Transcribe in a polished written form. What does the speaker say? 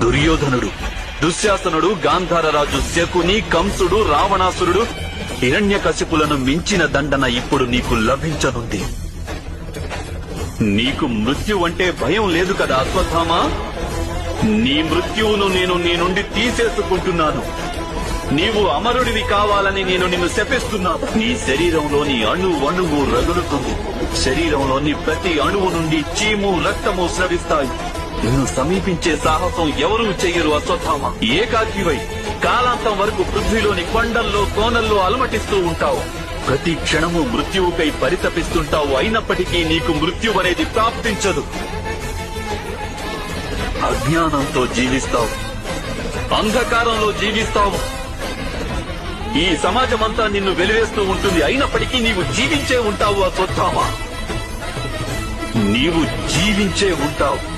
దుర్యోధనుడు, దుశ్శాసనుడు, గాంధారరాజు శకుని, కంసుడు, రావణాసురుడు, హిరణ్యకశిపులను మించిన దండన ఇప్పుడు నీకు లభించనుంది. నీకు మృత్యు అంటే భయం లేదు కదా అశ్వత్థామ? నీ మృత్యువును నేను నీ నుండి తీసేసుకుంటున్నాను. నీవు అమరుడివి కావాలని నేను నిన్ను శపిస్తున్నాను. నీ శరీరంలోని అణువణువు రగులుతుంది. శరీరంలోని ప్రతి అణువు నుండి చీము, రక్తము స్రవిస్తాయి. నిన్ను సమీపించే సాహసం ఎవరూ చెయ్యరు అశ్వత్థామ. ఏకాకివై కాలాంతం వరకు పృథ్వీలోని కొండల్లో, కోనల్లో అలమటిస్తూ ఉంటావు. ప్రతి క్షణము మృత్యువుకై పరితపిస్తుంటావు. అయినప్పటికీ నీకు మృత్యు అనేది ప్రాప్తించదు. అజ్ఞానంతో జీవిస్తావు, అంధకారంలో జీవిస్తావు. ఈ సమాజమంతా నిన్ను వెలివేస్తూ ఉంటుంది. అయినప్పటికీ నీవు జీవించే ఉంటావు అశ్వత్థామ. నీవు జీవించే ఉంటావు.